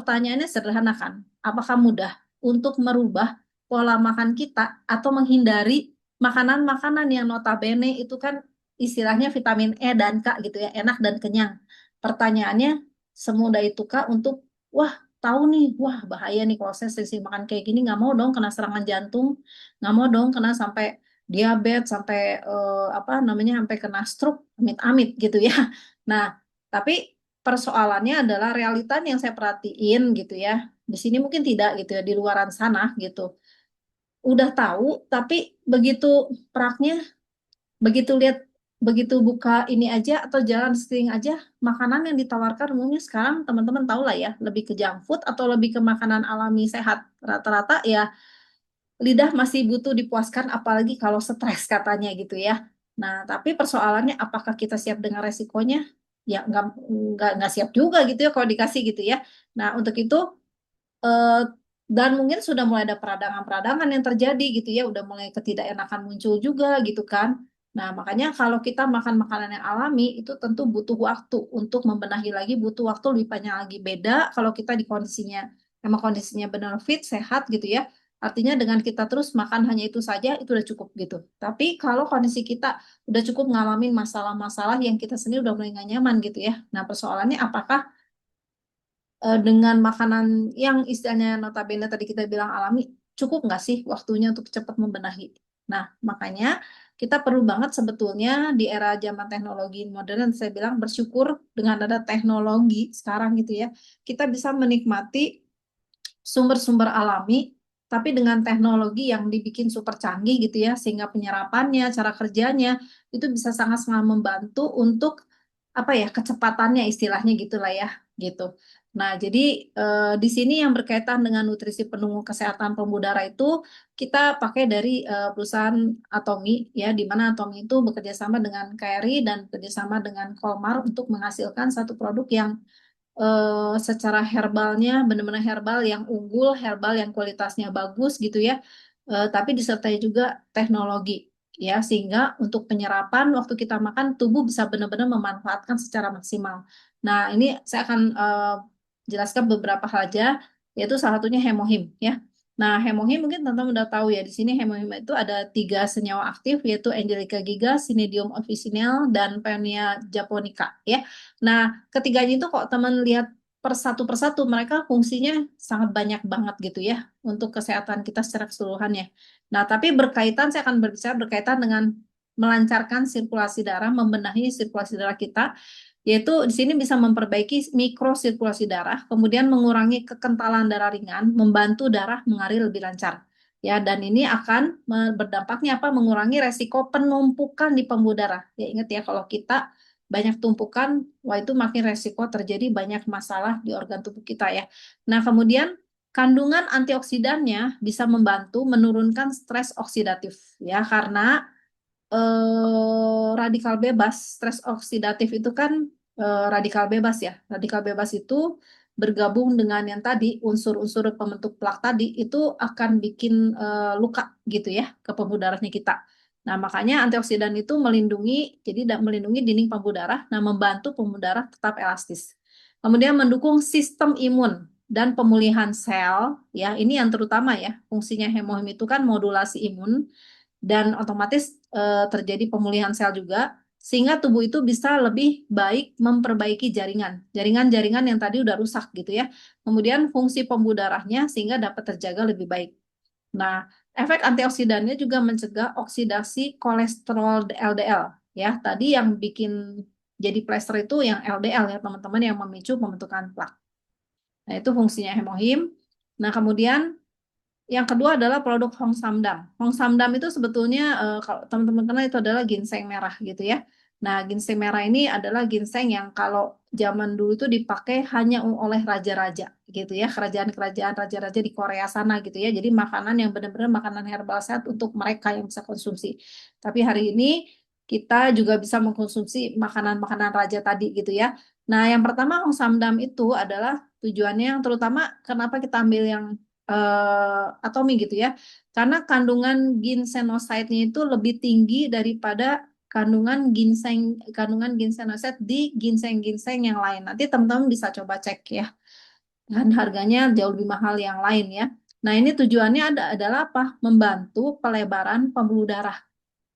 pertanyaannya sederhana kan? Apakah mudah untuk merubah pola makan kita atau menghindari makanan-makanan yang notabene itu kan istilahnya vitamin E dan K gitu ya, enak dan kenyang. Pertanyaannya semudah itukah untuk, wah tahu nih, wah bahaya nih kalau saya sering makan kayak gini, nggak mau dong kena serangan jantung, nggak mau dong kena sampai diabetes, sampai apa namanya, sampai kena stroke, amit-amit gitu ya. Nah, tapi persoalannya adalah realita yang saya perhatiin gitu ya. Di sini mungkin tidak gitu ya, di luaran sana gitu. Udah tahu, tapi begitu praknya, begitu lihat, begitu buka ini aja atau jalan sering aja, makanan yang ditawarkan umumnya sekarang teman-teman tahu lah ya, lebih ke junk food atau lebih ke makanan alami sehat. Rata-rata ya lidah masih butuh dipuaskan, apalagi kalau stres katanya gitu ya. Nah, tapi persoalannya apakah kita siap dengan resikonya? Ya nggak siap juga gitu ya kalau dikasih gitu ya. Nah, untuk itu eh, dan mungkin sudah mulai ada peradangan-peradangan yang terjadi gitu ya, udah mulai ketidakenakan muncul juga gitu kan. Nah, makanya kalau kita makan makanan yang alami itu tentu butuh waktu untuk membenahi lagi, butuh waktu lebih panjang lagi. Beda kalau kita di kondisinya memang kondisinya benar fit, sehat gitu ya. Artinya dengan kita terus makan hanya itu saja itu udah cukup gitu. Tapi kalau kondisi kita udah cukup ngalamin masalah-masalah yang kita sendiri udah mulai nggak nyaman gitu ya. Nah, persoalannya apakah dengan makanan yang istilahnya notabene tadi kita bilang alami, cukup nggak sih waktunya untuk cepat membenahi? Nah, makanya kita perlu banget sebetulnya di era zaman teknologi modern, saya bilang bersyukur dengan ada teknologi sekarang gitu ya, kita bisa menikmati sumber-sumber alami, tapi dengan teknologi yang dibikin super canggih gitu ya, sehingga penyerapannya, cara kerjanya, itu bisa sangat-sangat membantu untuk apa ya, kecepatannya istilahnya gitulah ya, gitu. Nah, jadi di sini yang berkaitan dengan nutrisi pendukung kesehatan pembuluh darah itu kita pakai dari perusahaan Atomi ya, di mana Atomi itu bekerja sama dengan KRI dan bekerja dengan Kolmar untuk menghasilkan satu produk yang secara herbalnya benar-benar herbal yang unggul, herbal yang kualitasnya bagus gitu ya. Tapi disertai juga teknologi ya, sehingga untuk penyerapan waktu kita makan tubuh bisa benar-benar memanfaatkan secara maksimal. Nah, ini saya akan jelaskan beberapa hal aja, yaitu salah satunya hemohim ya. Nah, hemohim mungkin teman-teman udah tahu ya, di sini hemohim itu ada 3 senyawa aktif, yaitu Angelica giga, Cnidium officinale, dan Paeonia japonica ya. Nah, ketiganya itu kok teman lihat persatu mereka fungsinya sangat banyak banget gitu ya untuk kesehatan kita secara keseluruhannya. Nah, tapi berkaitan, saya akan berbicara berkaitan dengan melancarkan sirkulasi darah, membenahi sirkulasi darah kita, yaitu di sini bisa memperbaiki mikrosirkulasi darah, kemudian mengurangi kekentalan darah ringan, membantu darah mengalir lebih lancar. Ya, dan ini akan berdampaknya apa? Mengurangi resiko penumpukan di pembuluh darah. Ya, ingat ya, kalau kita banyak tumpukan, wah itu makin resiko terjadi banyak masalah di organ tubuh kita ya. Nah, kemudian kandungan antioksidannya bisa membantu menurunkan stres oksidatif ya, karena radikal bebas, stres oksidatif itu kan radikal bebas ya. Radikal bebas itu bergabung dengan yang tadi unsur-unsur pembentuk plak tadi itu akan bikin luka gitu ya ke pembuluh darahnya kita. Nah, makanya antioksidan itu melindungi, jadi melindungi dinding pembuluh darah, nah membantu pembuluh darah tetap elastis. Kemudian mendukung sistem imun dan pemulihan sel, ya ini yang terutama ya, fungsinya hemohim itu kan modulasi imun, dan otomatis terjadi pemulihan sel juga sehingga tubuh itu bisa lebih baik memperbaiki jaringan-jaringan yang tadi udah rusak gitu ya. Kemudian fungsi pembuluh darahnya sehingga dapat terjaga lebih baik. Nah, efek antioksidannya juga mencegah oksidasi kolesterol LDL ya. Tadi yang bikin jadi plester itu yang LDL ya teman-teman, yang memicu pembentukan plak. Nah, itu fungsinya hemohim. Nah, kemudian yang kedua adalah produk Hong Samdam. Hong Samdam itu sebetulnya kalau teman-teman kenal itu adalah ginseng merah gitu ya. Nah, ginseng merah ini adalah ginseng yang kalau zaman dulu itu dipakai hanya oleh raja-raja gitu ya, kerajaan-kerajaan raja-raja di Korea sana gitu ya. Jadi makanan yang benar-benar makanan herbal sehat untuk mereka yang bisa konsumsi. Tapi hari ini kita juga bisa mengkonsumsi makanan-makanan raja tadi gitu ya. Nah, yang pertama Hong Samdam itu adalah tujuannya yang terutama kenapa kita ambil yang atomi gitu ya. Karena kandungan ginsenoside-nya itu lebih tinggi daripada kandungan ginsenosid di ginseng-ginseng yang lain. Nanti teman-teman bisa coba cek ya. dan harganya jauh lebih mahal yang lain ya. Nah, ini tujuannya adalah apa? Membantu pelebaran pembuluh darah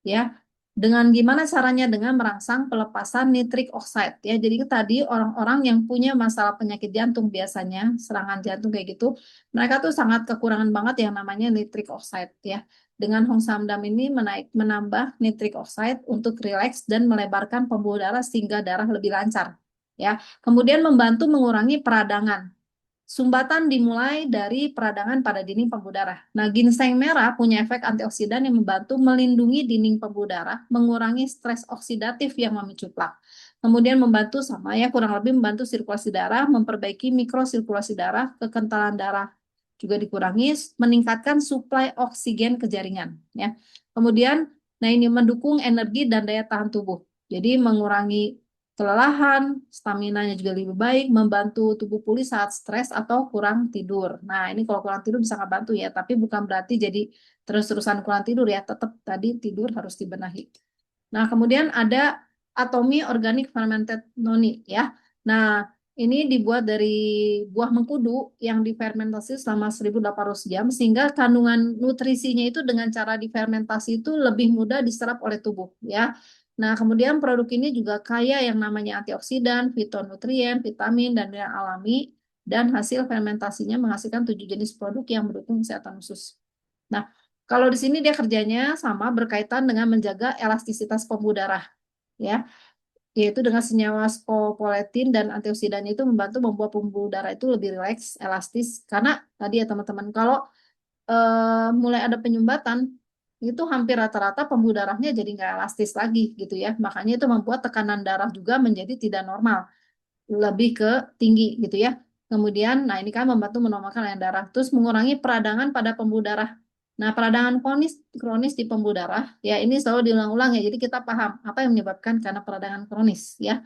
ya. Dengan gimana caranya? Dengan merangsang pelepasan nitrik oxide ya. Jadi tadi orang-orang yang punya masalah penyakit jantung biasanya, serangan jantung kayak gitu, mereka tuh sangat kekurangan banget yang namanya nitrik oxide ya. Dengan Hong Samdam ini menambah nitrik oxide untuk rileks dan melebarkan pembuluh darah sehingga darah lebih lancar ya. Kemudian membantu mengurangi peradangan. Sumbatan dimulai dari peradangan pada dinding pembuluh darah. Nah, ginseng merah punya efek antioksidan yang membantu melindungi dinding pembuluh darah, mengurangi stres oksidatif yang memicu plak. Kemudian membantu sama ya, kurang lebih membantu sirkulasi darah, memperbaiki mikrosirkulasi darah, kekentalan darah juga dikurangi, meningkatkan suplai oksigen ke jaringan ya. Kemudian, nah ini mendukung energi dan daya tahan tubuh. Jadi mengurangi kelelahan, stamina-nya juga lebih baik, membantu tubuh pulih saat stres atau kurang tidur. Nah, ini kalau kurang tidur bisa nggak bantu ya, tapi bukan berarti jadi terus-terusan kurang tidur ya, tetap tadi tidur harus dibenahi. Nah, kemudian ada atomi organik fermented noni ya. Nah, ini dibuat dari buah mengkudu yang difermentasi selama 1800 jam sehingga kandungan nutrisinya itu dengan cara difermentasi itu lebih mudah diserap oleh tubuh ya. Nah, kemudian produk ini juga kaya yang namanya antioksidan, fitonutrien, vitamin, dan mineral alami, dan hasil fermentasinya menghasilkan 7 jenis produk yang mendukung kesehatan usus. Nah, kalau di sini dia kerjanya sama berkaitan dengan menjaga elastisitas pembuluh darah, ya, yaitu dengan senyawa scopoletin dan antioksidannya itu membantu membuat pembuluh darah itu lebih rileks, elastis. Karena tadi ya teman-teman, kalau mulai ada penyumbatan, itu hampir rata-rata pembuluh darahnya jadi nggak elastis lagi gitu ya. Makanya itu membuat tekanan darah juga menjadi tidak normal, lebih ke tinggi gitu ya. Kemudian, nah ini kan membantu menormalkan aliran darah. Terus mengurangi peradangan pada pembuluh darah. Nah, peradangan kronis di pembuluh darah, ya ini selalu diulang-ulang ya. Jadi kita paham apa yang menyebabkan karena peradangan kronis ya.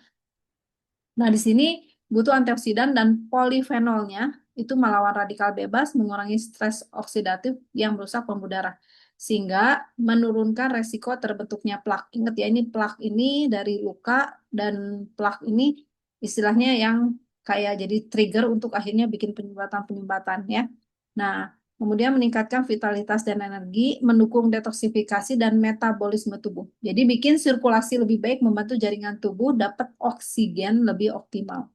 Nah, di sini butuh antioksidan dan polifenolnya itu melawan radikal bebas, mengurangi stres oksidatif yang merusak pembuluh darah, sehingga menurunkan resiko terbentuknya plak. Ingat ya, ini plak ini dari luka dan plak ini istilahnya yang kayak jadi trigger untuk akhirnya bikin penyumbatan-penyumbatan ya. Nah, kemudian meningkatkan vitalitas dan energi, mendukung detoksifikasi dan metabolisme tubuh. Jadi bikin sirkulasi lebih baik, membantu jaringan tubuh dapat oksigen lebih optimal.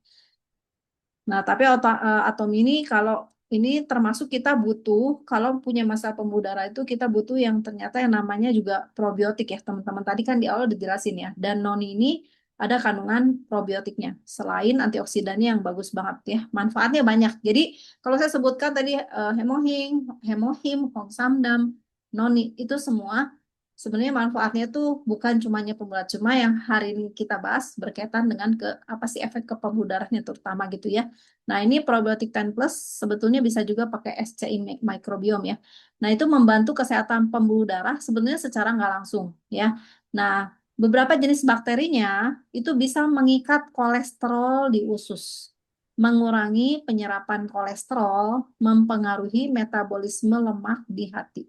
Nah, tapi atom ini kalau ini termasuk kita butuh, kalau punya masalah pembuluh darah itu kita butuh yang ternyata yang namanya juga probiotik ya teman-teman. Tadi kan di awal udah dijelasin ya. Dan noni ini ada kandungan probiotiknya. Selain antioksidannya yang bagus banget ya. Manfaatnya banyak. Jadi kalau saya sebutkan tadi hemohim, hongsamdam, noni itu semua sebenarnya manfaatnya tuh bukan cuma pembuat, cuma yang hari ini kita bahas berkaitan dengan ke apa sih efek ke pembuluh darahnya terutama gitu ya. Nah, ini probiotik 10 plus sebetulnya bisa juga pakai SCI microbiome ya. Nah, itu membantu kesehatan pembuluh darah sebenarnya secara nggak langsung ya. Nah, beberapa jenis bakterinya itu bisa mengikat kolesterol di usus, mengurangi penyerapan kolesterol, mempengaruhi metabolisme lemak di hati.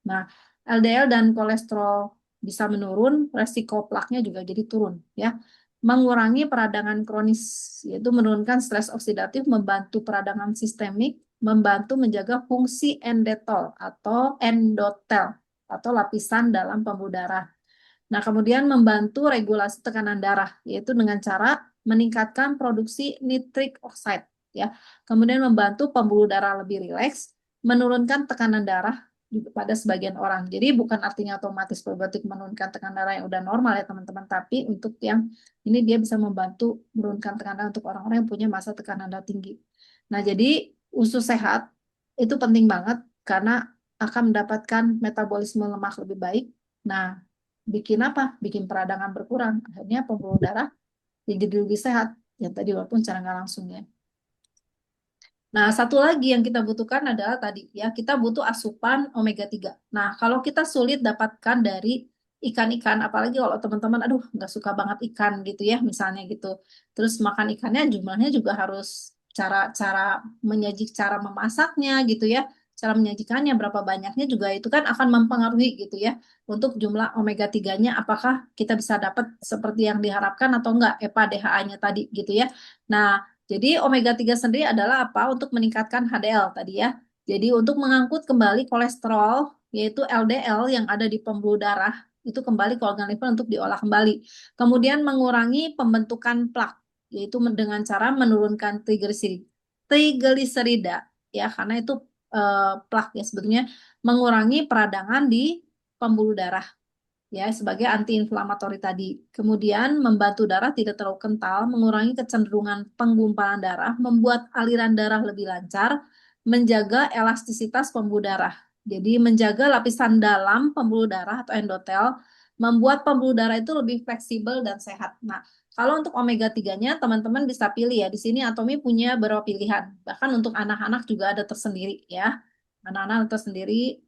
Nah, LDL dan kolesterol bisa menurun, resiko plaknya juga jadi turun ya. Mengurangi peradangan kronis, yaitu menurunkan stres oksidatif, membantu peradangan sistemik, membantu menjaga fungsi endotel atau lapisan dalam pembuluh darah. Nah, kemudian membantu regulasi tekanan darah, yaitu dengan cara meningkatkan produksi nitrik oxide ya. Kemudian membantu pembuluh darah lebih rileks, menurunkan tekanan darah pada sebagian orang. Jadi bukan artinya otomatis probiotik menurunkan tekanan darah yang udah normal ya teman-teman, tapi untuk yang ini dia bisa membantu menurunkan tekanan darah untuk orang-orang yang punya masa tekanan darah tinggi. Nah, jadi usus sehat itu penting banget karena akan mendapatkan metabolisme lemak lebih baik. Nah, bikin apa? Bikin peradangan berkurang. Akhirnya pembuluh darah jadi lebih sehat. Ya tadi walaupun secara nggak langsung ya. Nah, satu lagi yang kita butuhkan adalah tadi ya, kita butuh asupan omega 3. Nah, kalau kita sulit dapatkan dari ikan-ikan, apalagi kalau teman-teman, aduh, nggak suka banget ikan gitu ya, misalnya gitu. Terus makan ikannya jumlahnya juga harus cara-cara cara memasaknya gitu ya, cara menyajikannya berapa banyaknya juga itu kan akan mempengaruhi gitu ya, untuk jumlah omega 3-nya apakah kita bisa dapat seperti yang diharapkan atau enggak, EPA, DHA-nya tadi gitu ya. Nah, Jadi omega 3 sendiri adalah apa? Untuk meningkatkan HDL tadi ya. Jadi untuk mengangkut kembali kolesterol yaitu LDL yang ada di pembuluh darah itu kembali ke organ liver untuk diolah kembali. Kemudian mengurangi pembentukan plak yaitu dengan cara menurunkan trigliserida ya karena itu plak ya sebetulnya mengurangi peradangan di pembuluh darah ya sebagai antiinflamatori tadi. Kemudian membantu darah tidak terlalu kental, mengurangi kecenderungan penggumpalan darah, membuat aliran darah lebih lancar, menjaga elastisitas pembuluh darah. Jadi menjaga lapisan dalam pembuluh darah atau endotel, membuat pembuluh darah itu lebih fleksibel dan sehat. Nah, kalau untuk omega 3-nya teman-teman bisa pilih ya. Di sini Atomi punya beberapa pilihan. Bahkan untuk anak-anak juga ada tersendiri ya. Anak-anak tersendiri.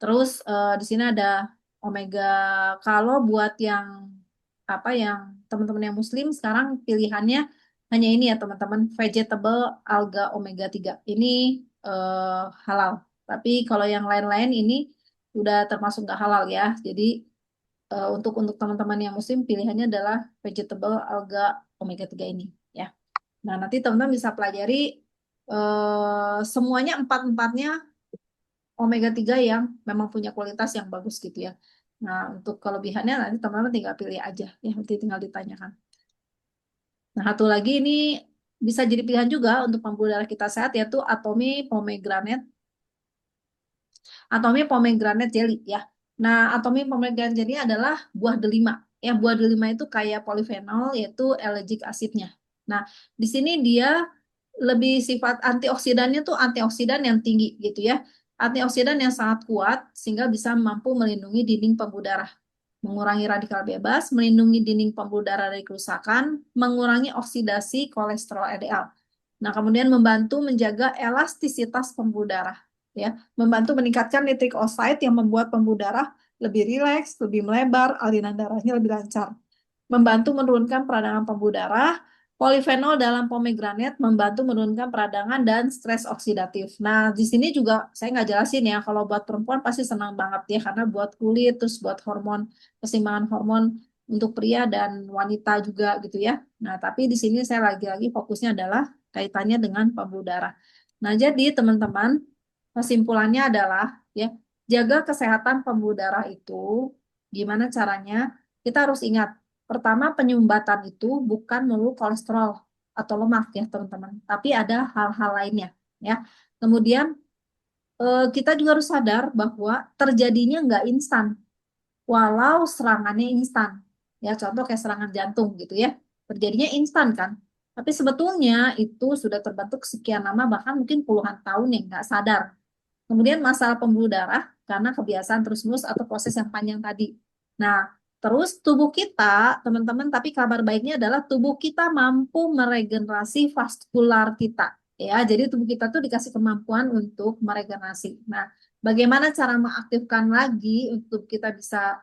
Terus di sini ada omega. Kalau buat yang apa yang teman-teman yang muslim sekarang pilihannya hanya ini ya teman-teman vegetable alga omega 3. Ini halal. Tapi kalau yang lain-lain ini udah termasuk nggak halal ya. Jadi untuk teman-teman yang muslim pilihannya adalah vegetable alga omega 3 ini ya. Nah, nanti teman-teman bisa pelajari semuanya empat-empatnya omega 3 yang memang punya kualitas yang bagus gitu ya. Nah, untuk kelebihannya nanti teman-teman tinggal pilih aja ya, nanti tinggal ditanyakan. Nah, satu lagi ini bisa jadi pilihan juga untuk pembuluh darah kita sehat yaitu Atomi pomegranate jelly ya. Nah, Atomi pomegranate jelly adalah buah delima. Ya, buah delima itu kaya polifenol yaitu allergic acidnya. Nah, di sini dia lebih sifat antioksidannya tuh antioksidan yang tinggi gitu ya. Antioksidan yang sangat kuat sehingga bisa mampu melindungi dinding pembuluh darah, mengurangi radikal bebas, melindungi dinding pembuluh darah dari kerusakan, mengurangi oksidasi kolesterol LDL. Nah, kemudian membantu menjaga elastisitas pembuluh darah, ya, membantu meningkatkan nitric oxide yang membuat pembuluh darah lebih rileks, lebih melebar, aliran darahnya lebih lancar, membantu menurunkan peradangan pembuluh darah. Polifenol dalam pomegranate membantu menurunkan peradangan dan stres oksidatif. Nah, di sini juga saya nggak jelasin ya, kalau buat perempuan pasti senang banget ya, karena buat kulit, terus buat hormon, keseimbangan hormon untuk pria dan wanita juga gitu ya. Nah, tapi di sini saya lagi-lagi fokusnya adalah kaitannya dengan pembuluh darah. Nah, jadi teman-teman, kesimpulannya adalah ya, jaga kesehatan pembuluh darah itu gimana caranya? Kita harus ingat pertama, penyumbatan itu bukan melulu kolesterol atau lemak ya teman-teman, tapi ada hal-hal lainnya ya. Kemudian kita juga harus sadar bahwa terjadinya nggak instan, walau serangannya instan. Ya, contoh kayak serangan jantung gitu ya, terjadinya instan kan. Tapi sebetulnya itu sudah terbentuk sekian lama, bahkan mungkin puluhan tahun yang nggak sadar. Kemudian masalah pembuluh darah karena kebiasaan terus-menerus atau proses yang panjang tadi. Nah, terus tubuh kita, teman-teman, tapi kabar baiknya adalah tubuh kita mampu meregenerasi vaskular kita. Ya, jadi tubuh kita tuh dikasih kemampuan untuk meregenerasi. Nah, bagaimana cara mengaktifkan lagi untuk kita bisa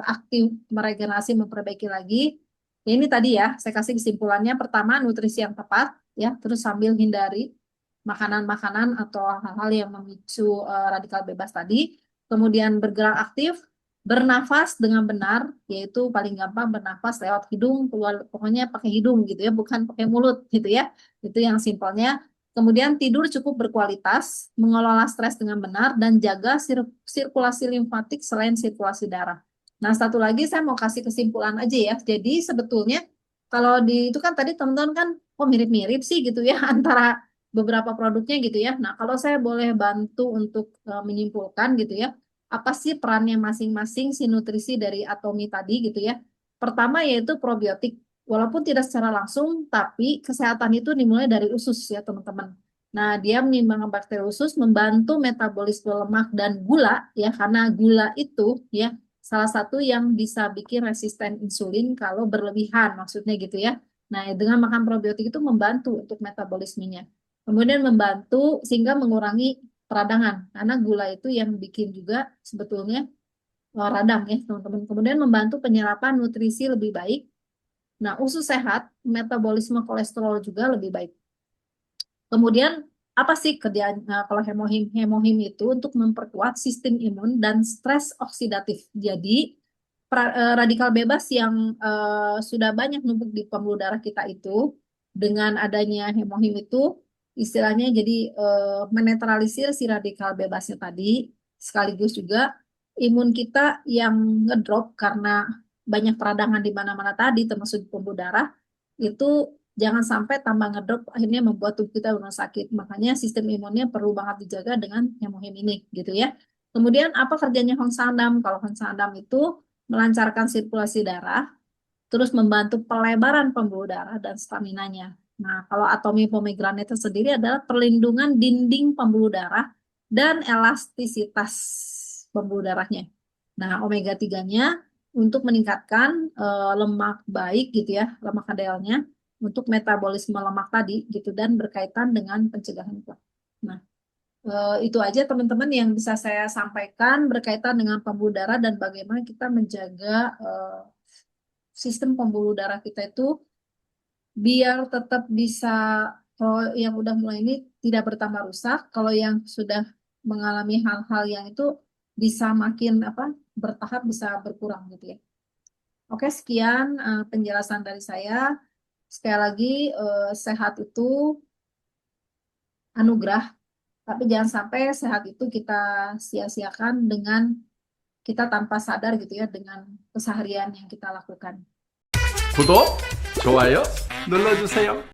aktif meregenerasi, memperbaiki lagi? Ya, ini tadi ya, saya kasih kesimpulannya. Pertama, nutrisi yang tepat, ya, terus sambil hindari makanan-makanan atau hal-hal yang memicu radikal bebas tadi. Kemudian bergerak aktif, bernafas dengan benar, yaitu paling gampang bernafas lewat hidung, keluar pokoknya pakai hidung gitu ya, bukan pakai mulut gitu ya. Itu yang simpelnya. Kemudian tidur cukup berkualitas, mengelola stres dengan benar, dan jaga sirkulasi limfatik selain sirkulasi darah. Nah, satu lagi saya mau kasih kesimpulan aja ya. Jadi sebetulnya kalau di itu kan tadi teman-teman kan, oh mirip-mirip sih gitu ya antara beberapa produknya gitu ya. Nah, kalau saya boleh bantu untuk menyimpulkan gitu ya, apa sih perannya masing-masing si nutrisi dari Atomi tadi gitu ya. Pertama yaitu probiotik. Walaupun tidak secara langsung, tapi kesehatan itu dimulai dari usus ya teman-teman. Nah, dia menimbang bakteri usus, membantu metabolisme lemak dan gula ya, karena gula itu ya salah satu yang bisa bikin resisten insulin kalau berlebihan, maksudnya gitu ya. Nah, dengan makan probiotik itu membantu untuk metabolismenya. Kemudian membantu sehingga mengurangi peradangan, karena gula itu yang bikin juga sebetulnya radang ya teman-teman. Kemudian membantu penyerapan nutrisi lebih baik. Nah, usus sehat, metabolisme kolesterol juga lebih baik. Kemudian apa sih kerjaan kalau hemohim? Hemohim itu untuk memperkuat sistem imun dan stres oksidatif. Jadi radikal bebas yang sudah banyak numpuk di pembuluh darah kita itu dengan adanya hemohim itu istilahnya jadi menetralisir si radikal bebasnya tadi, sekaligus juga imun kita yang ngedrop karena banyak peradangan di mana-mana tadi, termasuk di pembuluh darah, itu jangan sampai tambah ngedrop akhirnya membuat tubuh kita rumah sakit. Makanya sistem imunnya perlu banget dijaga dengan hemohim ini, gitu ya. Kemudian apa kerjanya Hong Sandam? Kalau Hong Sandam itu melancarkan sirkulasi darah, terus membantu pelebaran pembuluh darah dan staminanya. Nah, kalau atomi pomegranate itu sendiri adalah perlindungan dinding pembuluh darah dan elastisitas pembuluh darahnya. Nah, omega 3-nya untuk meningkatkan lemak baik gitu ya, lemak HDL-nya untuk metabolisme lemak tadi gitu dan berkaitan dengan pencegahan plak. Nah, itu aja teman-teman yang bisa saya sampaikan berkaitan dengan pembuluh darah dan bagaimana kita menjaga sistem pembuluh darah kita itu biar tetap bisa, kalau yang udah mulai ini tidak bertambah rusak, kalau yang sudah mengalami hal-hal yang itu bisa makin apa bertahap bisa berkurang gitu ya. Oke, sekian penjelasan dari saya. Sekali lagi sehat itu anugerah, tapi jangan sampai sehat itu kita sia-siakan dengan kita tanpa sadar gitu ya dengan keseharian yang kita lakukan. 구독, 좋아요 눌러주세요.